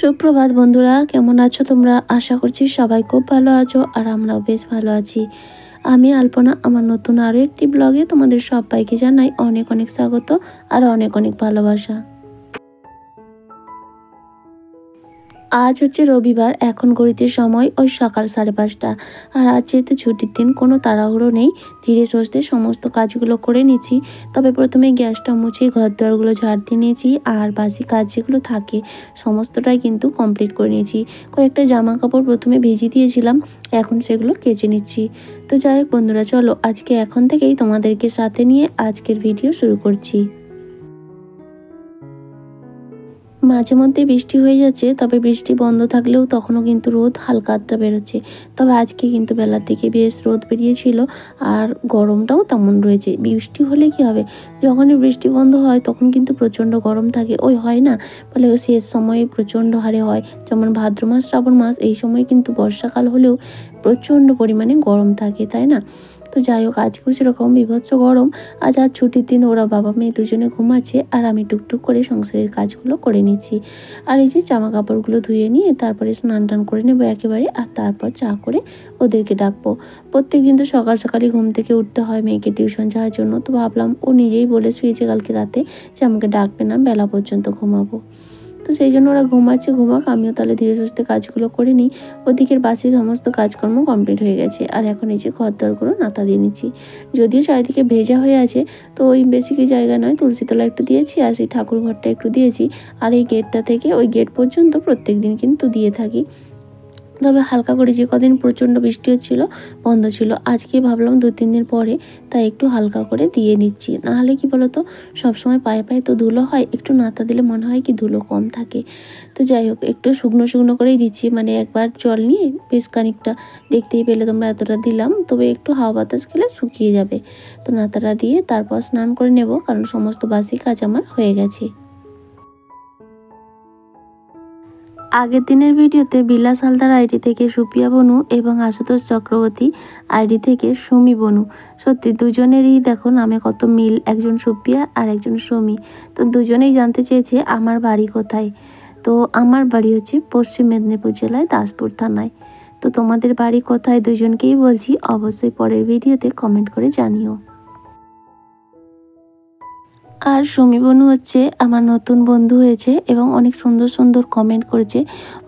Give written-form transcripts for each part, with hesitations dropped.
সুপ্রভাত বন্ধুরা, কেমন আছো তোমরা? আশা করছি সবাই খুব ভালো আছো আর আমরাও বেশ ভালো আছি। আমি আলপনা আমার নতুন আরও একটি ব্লগে তোমাদের সবাইকে জানাই অনেক অনেক স্বাগত আর অনেক অনেক ভালোবাসা। আজ হচ্ছে রবিবার, এখন ঘড়িতে সময় ওই সকাল 5:30। আর আজ যেহেতু ছুটির দিন, কোনো তাড়াহুড়ো নেই, ধীরে সুস্থে সমস্ত কাজগুলো করে নিচ্ছি। তবে প্রথমে গ্যাসটা মুছে ঘর দুয়ারগুলো ঝাড় দিয়ে নিয়েছি আর বাসি কাজ যেগুলো থাকে সমস্তটাই কিন্তু কমপ্লিট করে নিয়েছি। কয়েকটা জামা কাপড় প্রথমে ভিজিয়ে দিয়েছিলাম, এখন সেগুলো কেচে নিচ্ছি। তো যাই হোক বন্ধুরা, চলো আজকে এখন থেকেই তোমাদেরকে সাথে নিয়ে আজকের ভিডিও শুরু করছি। মাঝে মধ্যে বৃষ্টি হয়ে যাচ্ছে, তবে বৃষ্টি বন্ধ থাকলেও তখনও কিন্তু রোদ হালকা আধটা বেরোচ্ছে। তবে আজকে কিন্তু বেলার দিকে বেশ রোদ বেরিয়েছিল আর গরমটাও তেমন রয়েছে। বৃষ্টি হলে কি হবে, যখনই বৃষ্টি বন্ধ হয় তখন কিন্তু প্রচণ্ড গরম থাকে। ওই হয় না বলে ওই শেষ সময়ে প্রচণ্ড হারে হয়, যেমন ভাদ্র মাস শ্রাবণ মাস, এই সময় কিন্তু বর্ষাকাল হলেও প্রচণ্ড পরিমাণে গরম থাকে, তাই না? তো যাই হোক, আজকেও সেরকম বিভৎস গরম। আজ ছুটির দিন, ওরা বাবা মেয়ে দুজনে ঘুমাচ্ছে আর আমি টুকটুক করে সংসারের কাজগুলো করে নিচ্ছি। আর এই যে জামা কাপড়গুলো ধুয়ে নিয়ে তারপরে স্নান টান করে নেবো একেবারে, আর তারপর চা করে ওদেরকে ডাকবো। প্রত্যেক দিন তো সকাল সকালই ঘুম থেকে উঠতে হয় মেয়েকে টিউশন যাওয়ার জন্য। তো ভাবলাম ও নিজেই বলে শুয়েছে কালকে রাতে যে আমাকে ডাকবে না, বেলা পর্যন্ত ঘুমাবো। তো সেই জন্য ওরা ঘুমাচ্ছে, ঘুমাক, আমিও তাহলে ধীরে সুস্থে কাজগুলো করে নিই। ওদিকের বাসি সমস্ত কাজকর্ম কমপ্লিট হয়ে গেছে আর এখন এই যে ঘর দরগুলো নাতা দিয়ে নিচ্ছি। যদিও চারিদিকে ভেজা হয়ে আছে, তো ওই বেশি কি জায়গা নয়, তুলসী তলা একটু দিয়েছি আর সেই ঠাকুর ঘরটা একটু দিয়েছি। আর এই গেটটা থেকে ওই গেট পর্যন্ত প্রত্যেক দিন কিন্তু দিয়ে থাকি। তবে হালকা করে যে কদিন প্রচণ্ড বৃষ্টি হচ্ছিল, বন্ধ ছিল, আজকে ভাবলাম 2-3 দিন পরে তাই একটু হালকা করে দিয়ে নিচ্ছি। নাহলে কি বলতো, সবসময় পায়ে পায়ে তো ধুলো হয়, একটু নাতা দিলে মনে হয় কি ধুলো কম থাকে। তো যাই হোক, একটু শুকনো শুকনো করেই দিচ্ছি, মানে একবার জল নিয়ে বেশ খানিকটা, দেখতেই পেলে তোমরা এতটা দিলাম, তবে একটু হাওয়া বাতাস খেলে শুকিয়ে যাবে। তো নাতাটা দিয়ে তারপর স্নান করে নেব, কারণ সমস্ত বাসি কাজ আমার হয়ে গেছে। আগের দিনের ভিডিওতে বিলাস হালদার আইডি থেকে সুপিয়া বনু এবং আশুতোষ চক্রবর্তী আইডি থেকে সুমি বনু, সত্যি দুজনেরই দেখো নামে কত মিল, একজন সুপিয়া আর একজন সুমি। তো দুজনেই জানতে চেয়েছে আমার বাড়ি কোথায়। তো আমার বাড়ি হচ্ছে পশ্চিম মেদিনীপুর জেলায় দাসপুর থানায়। তো তোমাদের বাড়ি কোথায় দুজনকেই বলছি, অবশ্যই পরের ভিডিওতে কমেন্ট করে জানিও। আর সুমি বনু হচ্ছে আমার নতুন বন্ধু হয়েছে এবং অনেক সুন্দর সুন্দর কমেন্ট করেছে,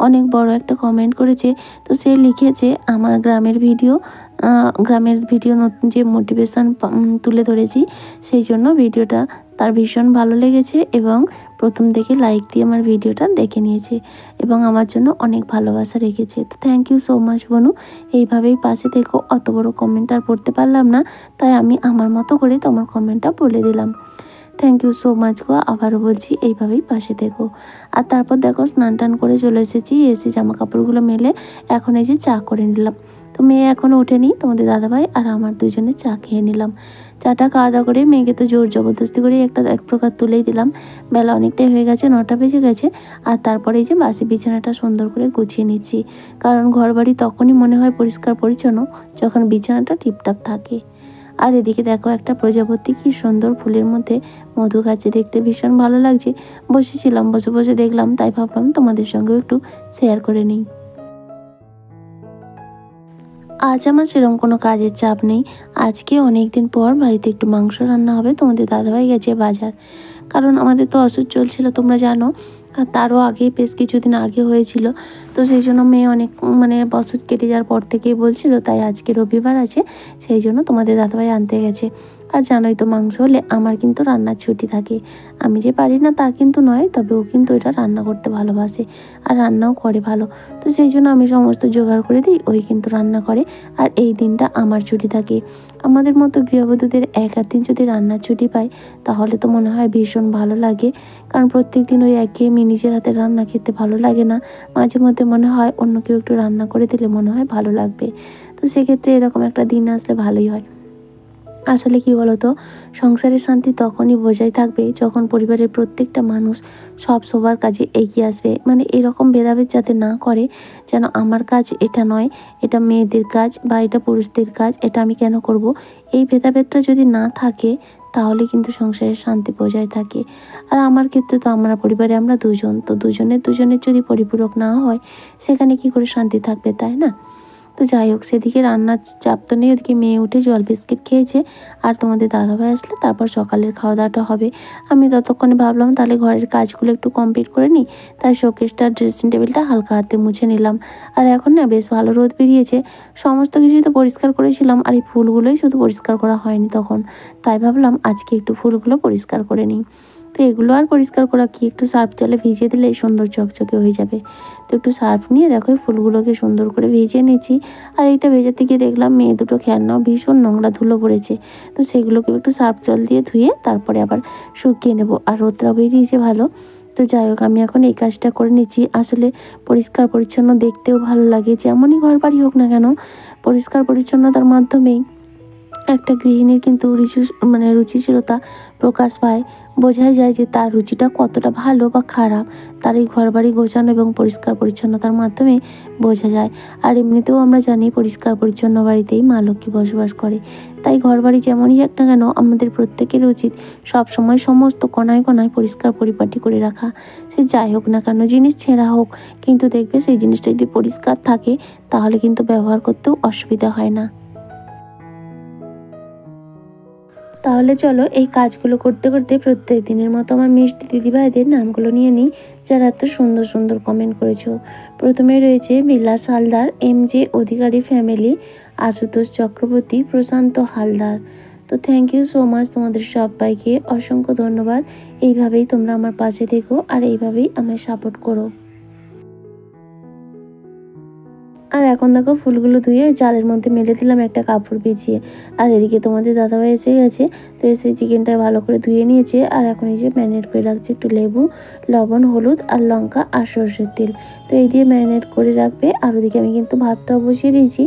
অনেক বড় একটা কমেন্ট করেছে। তো সে লিখেছে আমার গ্রামের ভিডিও নতুন যে মোটিভেশন তুলে ধরেছি, সেই জন্য ভিডিওটা তার ভীষণ ভালো লেগেছে এবং প্রথম থেকে লাইক দিয়ে আমার ভিডিওটা দেখে নিয়েছে এবং আমার জন্য অনেক ভালোবাসা রেখেছে। তো থ্যাংক ইউ সো মাচ বনু, এইভাবেই পাশে থেকো। অত বড় কমেন্ট আর পড়তে পারলাম না, তাই আমি আমার মতো করে তোমার কমেন্টটা বলে দিলাম। থ্যাংক ইউ সো মাচ গো, আবারও বলছি এইভাবেই পাশে থেকো। আর তারপর দেখো স্নান টান করে চলে এসেছি, এসে জামা কাপড়গুলো মেলে এখন এই যে চা করে নিলাম। তো মেয়ে এখনও ওঠেনি, তোমাদের দাদাভাই আর আমার দুজনে চা খেয়ে নিলাম। চাটা খাওয়া দাওয়া করে মেয়েকে তো জোর জবরদস্তি করে এক প্রকার তুলেই দিলাম। বেলা অনেকটাই হয়ে গেছে, 9টা বেজে গেছে। আর তারপরে এই যে বাসি বিছানাটা সুন্দর করে গুছিয়ে নিচ্ছি, কারণ ঘর বাড়ি তখনই মনে হয় পরিষ্কার পরিচ্ছন্ন যখন বিছানাটা টিপটাপ থাকে। আর এদিকে দেখো একটা প্রজাপতি কি সুন্দর ফুলের মধ্যে মধু খাচ্ছে, দেখতে ভীষণ ভালো লাগছে। বসেছিলাম, বসে বসে দেখলাম, তাই ভাবলাম তোমাদের সঙ্গেও একটু শেয়ার করে নিই। আজ আমার সেরকম কোনো কাজের চাপ নেই। আজকে অনেক দিন পর বাড়িতে একটু মাংস রান্না হবে, তোমাদের দাদাভাই গেছে বাজার, কারণ আমাদের তো ওষুধ চলছিল তোমরা জানো, আর তারও আগে বেশ কিছুদিন আগে হয়েছিল। তো সেই জন্য মেয়ে অনেক ওষুধ কেটে যাওয়ার পর থেকেই বলছিল, তাই আজকে রবিবার আছে, সেই জন্য তোমাদের দাদাভাই আনতে গেছে। আর জানোই তো মাংস হলে আমার কিন্তু রান্নার ছুটি থাকে। আমি যে পারি না তা কিন্তু নয়, তবে ও কিন্তু এটা রান্না করতে ভালোবাসে আর রান্নাও করে ভালো। তো সেই জন্য আমি সমস্ত জোগাড় করে দিই, ওই কিন্তু রান্না করে। আর এই দিনটা আমার ছুটি থাকে। আমাদের মতো গৃহবধূদের এক দিন যদি রান্নার ছুটি পাই, তাহলে তো মনে হয় ভীষণ ভালো লাগে, কারণ প্রত্যেক দিন ওই একঘেয়েমি নিজের হাতে রান্না খেতে ভালো লাগে না। মাঝে মধ্যে মনে হয় অন্য কেউ একটু রান্না করে দিলে মনে হয় ভালো লাগবে। তো সেক্ষেত্রে এরকম একটা দিন আসলে ভালোই হয়। আসলে কি বলতো, সংসারের শান্তি তখনই বজায় থাকবে যখন পরিবারের প্রত্যেকটা মানুষ সবার কাজে এগিয়ে আসবে। এরকম ভেদাভেদ যাতে না করে, যেন আমার কাজ এটা নয়, এটা মেয়েদের কাজ, বা এটা পুরুষদের কাজ, এটা আমি কেন করব, এই ভেদাভেদটা যদি না থাকে, তাহলে কিন্তু সংসারের শান্তি বজায় থাকে। আর আমার ক্ষেত্রে তো আমরা পরিবারে আমরা দুজন, তো দুজনের যদি পরিপূরক না হয় সেখানে কি করে শান্তি থাকবে, তাই না? তো যাই হোক, সেদিকে রান্নার চাপ তো নেই, ওদিকে মেয়ে উঠে জল বিস্কিট খেয়েছে, আর তোমাদের দাদাভাই আসলে তারপর সকালের খাওয়া দাওয়াটা হবে। আমি ততক্ষণে ভাবলাম তাহলে ঘরের কাজগুলো একটু কমপ্লিট করে নিই, তাই শোকেসটা ড্রেসিং টেবিলটা হালকা হাতে মুছে নিলাম। আর এখন না বেশ ভালো রোদ বেরিয়েছে, সমস্ত কিছুই তো পরিষ্কার করেছিলাম, আর এই ফুলগুলোই শুধু পরিষ্কার করা হয়নি তখন, তাই ভাবলাম আজকে একটু ফুলগুলো পরিষ্কার করে নিই। তো এগুলো আর পরিষ্কার করা কি, একটু সার্ফ জলে ভিজিয়ে দিলে সুন্দর চকচকে হয়ে যাবে। তো একটু সার্ফ নিয়ে দেখো এই ফুলগুলোকে সুন্দর করে ভিজিয়ে নিয়েছি। আর এইটা ভেজাতে গিয়ে দেখলাম মেয়ে দুটো খেলনাও ভীষণ নোংরা ধুলো পড়েছে, তো সেগুলোকে একটু সার্ফ জল দিয়ে ধুয়ে তারপরে আবার শুকিয়ে নেব। আর রোদটা বেরিয়েছে ভালো। তো যাই হোক, আমি এখন এই কাজটা করে নিচ্ছি। আসলে পরিষ্কার পরিচ্ছন্ন দেখতেও ভালো লাগে, যেমনই ঘর বাড়ি হোক না কেন, পরিষ্কার পরিচ্ছন্নতার মাধ্যমেই একটা গৃহিণীর কিন্তু রুচিশীলতা প্রকাশ পায়। বোঝাই যায় যে তার রুচিটা কতটা ভালো বা খারাপ, তার এই ঘর বাড়ি গোছানো এবং পরিষ্কার পরিচ্ছন্নতার মাধ্যমে বোঝা যায়। আর এমনিতেও আমরা জানি পরিষ্কার পরিচ্ছন্ন বাড়িতেই মা লক্ষ্মী বসবাস করে। তাই ঘর বাড়ি যেমনই হোক না কেন, আমাদের প্রত্যেকের উচিত সবসময় সমস্ত কোনায় কোনায় পরিষ্কার পরিপাটি করে রাখা। সে যাই হোক না কেন, জিনিস ছেঁড়া হোক, কিন্তু দেখবে সেই জিনিসটা যদি পরিষ্কার থাকে তাহলে কিন্তু ব্যবহার করতেও অসুবিধা হয় না। তাহলে চলো এই কাজগুলো করতে করতে প্রত্যেক দিনের মতো আমার মিষ্টি দিদিভাইদের নামগুলো নিয়ে নিই, যারা এত সুন্দর সুন্দর কমেন্ট করেছো। প্রথমে রয়েছে বিলাস হালদার, MJ অধিকারী ফ্যামিলি, আশুতোষ চক্রবর্তী, প্রশান্ত হালদার। তো থ্যাংক ইউ সো মাচ তোমাদের সবাইকে, অসংখ্য ধন্যবাদ। এইভাবেই তোমরা আমার পাশে থেকো আর এইভাবেই আমায় সাপোর্ট করো। আর এখন দেখো ফুলগুলো ধুয়ে ওই চালের মধ্যে মেলে দিলাম একটা কাপড় বিছিয়ে। আর এদিকে তোমাদের দাদাভাই এসে গেছে, তো এসে চিকেনটা ভালো করে ধুয়ে নিয়েছে। আর এখন এই যে ম্যারিনেট করে রাখছে একটু লেবু, লবণ, হলুদ আর লঙ্কা আর সরষের তেল। তো এই দিয়ে ম্যারিনেট করে রাখবে। আর ওদিকে আমি কিন্তু ভাতটাও বসিয়ে দিয়েছি।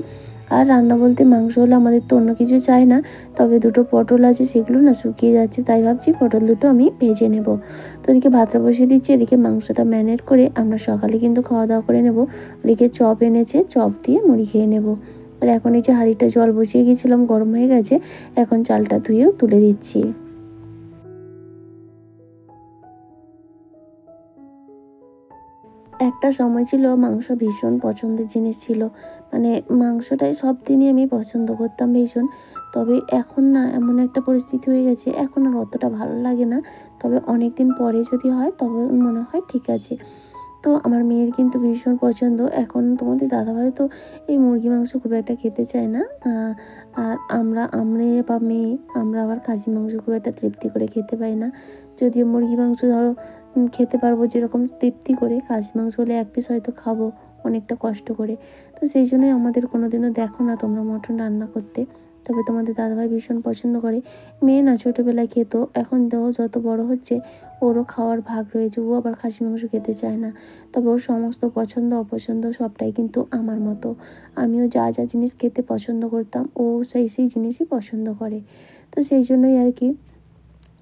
আর রান্না বলতে মাংস হলে আমাদের তো অন্য কিছু চাই না, তবে দুটো পটল আছে সেগুলো না শুকিয়ে যাচ্ছে, তাই ভাবছি পটল দুটো আমি ভেজে নেব। তো এদিকে ভাতটা বসিয়ে দিচ্ছি, এদিকে মাংসটা ম্যারিনেট করে আমরা সকালে কিন্তু খাওয়া দাওয়া করে নেব। ওদিকে চপ এনেছে, চপ দিয়ে মুড়ি খেয়ে নেব। আর এখন এই যে হাঁড়িটা জল বসিয়ে গিয়েছিলাম, গরম হয়ে গেছে, এখন চালটা ধুয়েও তুলে দিচ্ছি। একটা সময় ছিল মাংস ভীষণ পছন্দের জিনিস ছিল, মানে মাংসটাই সব দিনই আমি পছন্দ করতাম ভীষণ। তবে এখন না এমন একটা পরিস্থিতি হয়ে গেছে, এখন আর অতটা ভালো লাগে না। তবে অনেক দিন পরে যদি হয় তবে মনে হয় ঠিক আছে। তো আমার মেয়ের কিন্তু ভীষণ পছন্দ। এখন তোমাদের দাদাভাই তো এই মুরগি মাংস খুব একটা খেতে চায় না। আর আমরা বা মেয়ে আমরা আবার খাসি মাংস খুব একটা তৃপ্তি করে খেতে পারি না। যদিও মুরগি মাংস ধরো খেতে পারবো যেরকম তৃপ্তি করে, খাসি মাংস হলে এক পিস হয়তো খাবো অনেকটা কষ্ট করে। তো সেই জন্যই আমাদের কোনোদিনও দেখো না তোমরা মটন রান্না করতে। তবে তোমাদের দাদাভাই ভীষণ পছন্দ করে। মেয়ে না ছোটোবেলায় খেত, এখন দেখো যত বড় হচ্ছে ওরও খাওয়ার ভাগ রয়েছে, ও আবার খাসি মাংস খেতে চায় না। তবে ওর সমস্ত পছন্দ অপছন্দ সবটাই কিন্তু আমার মতো। আমিও যা যা জিনিস খেতে পছন্দ করতাম ও সেই জিনিসই পছন্দ করে। তো সেই জন্যই আর কি।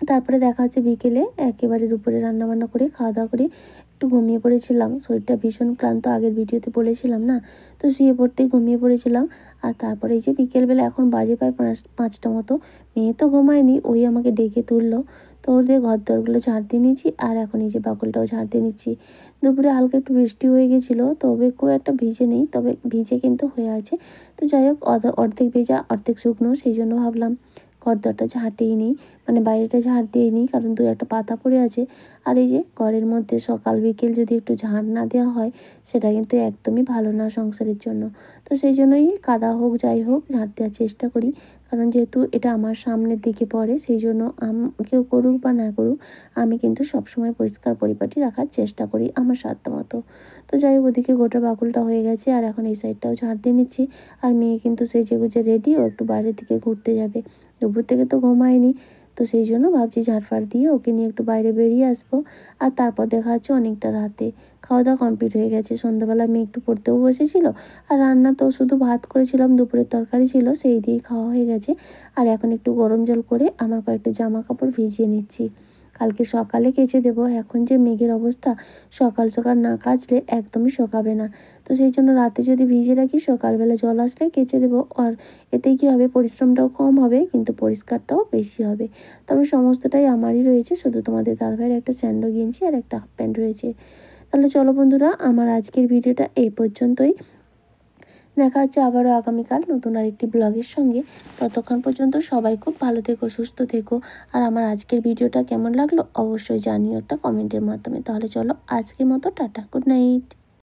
তারপরে দেখা হচ্ছে বিকেলে একেবারে দুপুরে রান্নাবান্না করে খাওয়া দাওয়া করে একটু ঘুমিয়ে পড়েছিলাম। শরীরটা ভীষণ ক্লান্ত, আগের ভিডিওতে বলেছিলাম না, তো শুয়ে পড়তেই ঘুমিয়ে পড়েছিলাম। আর তারপরে এই যে বিকেলবেলা এখন বাজে প্রায় 5টা মতো, মেয়ে তো ঘুমায়নি, ওই আমাকে ডেকে তুললো। তো ওদের ঘর দরগুলো ঝাড় দিয়ে নিয়েছি, আর এখন এই যে বাকুলটাও ঝাড় দিয়ে নিচ্ছি। দুপুরে হালকা একটু বৃষ্টি হয়ে গেছিলো, তবে খুব একটা ভিজে নেই, তবে ভিজে কিন্তু হয়ে আছে। তো যাই হোক, অর্ধেক ভেজা অর্ধেক শুকনো, সেই জন্য ভাবলাম ঘরদরটা ঝাঁটেই নিই, মানে বাইরেটা ঝাড় দিয়ে নিই, কারণ দু একটা পাতা পড়ে আছে। আর এই যে ঘরের মধ্যে সকাল বিকেল যদি একটু ঝাড় না দেওয়া হয় সেটা কিন্তু একদমই ভালো না সংসারের জন্য। তো সেই জন্যই কাদা হোক যাই হোক ঝাড় দেওয়ার চেষ্টা করি, কারণ যেহেতু এটা আমার সামনের দিকে পড়ে, সেই জন্য কেউ করুক বা না করুক আমি কিন্তু সবসময় পরিষ্কার পরিপাটি রাখার চেষ্টা করি আমার সাধ্য মতো। তো যাই হোক, ওদিকে গোটা বাকুলটা হয়ে গেছে, আর এখন এই সাইডটাও ঝাড় দিয়ে নিচ্ছি। আর মেয়ে কিন্তু সেজে গুজে রেডি, ও একটু বাইরের দিকে ঘুরতে যাবে। দুপুর থেকে তো ঘুমায়নি, তো সেই জন্য ভাবছি ঝাড়ফাড় দিয়ে ওকে নিয়ে একটু বাইরে বেরিয়ে আসবো। আর তারপর দেখা যাচ্ছে অনেকটা রাতে খাওয়া দাওয়া কমপ্লিট হয়ে গেছে। সন্ধ্যাবেলা মেয়ে একটু পড়তেও বসেছিল, আর রান্না তো শুধু ভাত করেছিলাম, দুপুরের তরকারি ছিল সেই দিয়েই খাওয়া হয়ে গেছে। আর এখন একটু গরম জল করে আমার কয়েকটা জামা কাপড় ভিজিয়ে নিচ্ছি। কালকে সকালে কেচে দেবো। এখন যে মেঘের অবস্থা, সকাল সকাল না কাচলে একদমই শোকাবে না। তো সেই জন্য রাতে যদি ভিজে রাখি, সকালবেলা জল আসলে কেচে দেবো। আর এতে কী হবে, পরিশ্রমটাও কম হবে কিন্তু পরিষ্কারটাও বেশি হবে। তবে সমস্তটাই আমারই রয়েছে, শুধু তোমাদের দাদাভাইয়ের একটা স্যান্ডো গেঞ্জি আর একটা হাফ প্যান্ট রয়েছে। তাহলে চলো বন্ধুরা, আমার আজকের ভিডিওটা এই পর্যন্তই। দেখা হচ্ছে আবারও আগামীকাল নতুন আরেকটি ব্লগের সঙ্গে। ততক্ষণ পর্যন্ত সবাই খুব ভালো থেকো, সুস্থ থেকো। আর আমার আজকের ভিডিওটা কেমন লাগলো অবশ্যই জানিও একটা কমেন্টের মাধ্যমে। তাহলে চলো আজকের মতো টাটা, গুড নাইট।